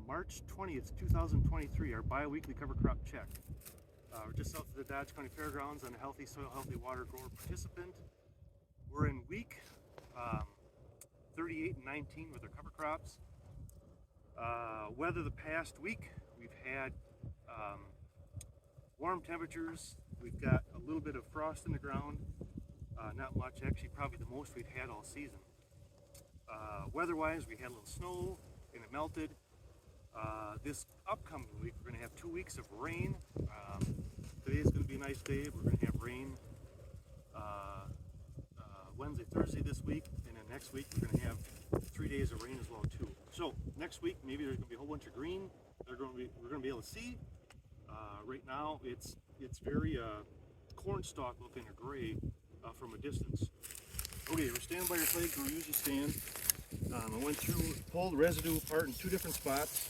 March 20th, 2023, our bi-weekly cover crop check. We're just south of the Dodge County Fairgrounds on a Healthy Soil, Healthy Water Grower participant. We're in week 38 and 19 with our cover crops. Weather the past week, we've had warm temperatures. We've got a little bit of frost in the ground. Not much, actually probably the most we've had all season. Weather-wise, we had a little snow and it melted. This upcoming week, we're going to have 2 weeks of rain. Today is going to be a nice day. We're going to have rain Wednesday, Thursday this week, and then next week we're going to have 3 days of rain as well too. So next week, maybe there's going to be a whole bunch of green. We're going to be able to see. Right now, it's very cornstalk looking or gray from a distance. Okay, we're standing by our plate where we usually stand. I went through, pulled the residue apart in 2 different spots.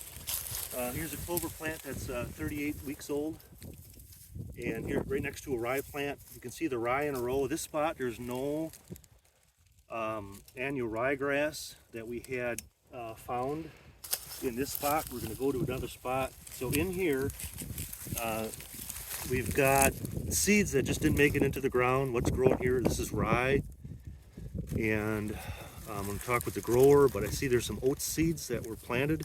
Here's a clover plant that's 38 weeks old. And here, right next to a rye plant, you can see the rye in a row. This spot, there's no annual ryegrass that we had found in this spot. We're going to go to another spot. So in here, we've got seeds that just didn't make it into the ground. What's growing here? This is rye. And I'm going to talk with the grower, but I see there's some oat seeds that were planted.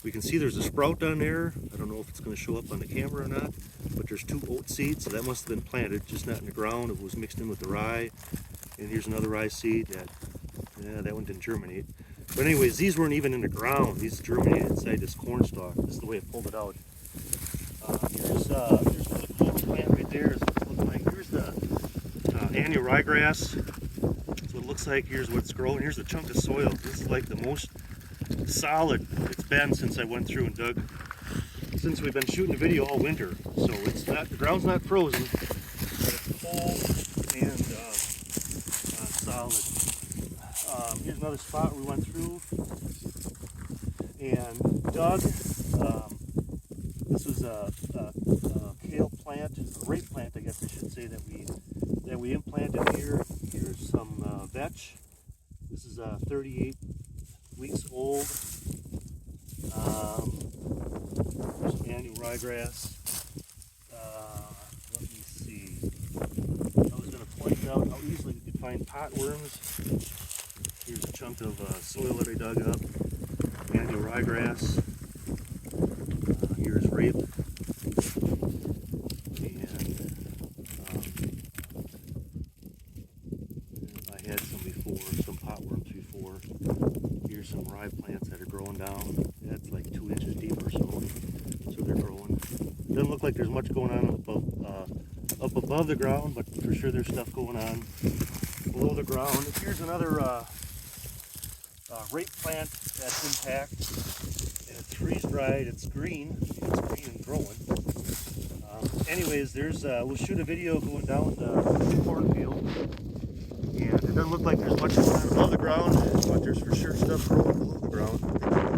We can see there's a sprout down there. I don't know if it's going to show up on the camera or not, but there's 2 oat seeds, so that must have been planted, just not in the ground. It was mixed in with the rye. And here's another rye seed that one didn't germinate. But anyways, these weren't even in the ground. These germinated inside this corn stalk. This is the way I pulled it out. Here's another clover plant right there. Is what it looks like. Here's the annual ryegrass. So it looks like here's what's growing. Here's the chunk of soil. This is like the most solid it's been since I went through and dug. Since we've been shooting the video all winter. So it's not, the ground's not frozen, but it's cold and solid. Here's another spot we went through and dug. This was a kale plant, a rape plant, I guess I should say, that we implanted here. Here's some vetch. This is 38 weeks old. There's some annual ryegrass. Let me see. I was going to point out how easily you could find potworms. Here's a chunk of soil that I dug up. Annual ryegrass. Here's rape. I had some before, some potworms before. Here's some rye plants that are growing down. That's like 2 inches deep or so. So they're growing. Doesn't look like there's much going on up above the ground, but for sure there's stuff going on below the ground. Here's another rape plant that's intact, and it's freeze-dried. It's green. It's green and growing. Anyways, we'll shoot a video going down the cornfield, and it doesn't look like there's much going on above the ground, but there's for sure stuff growing below the ground.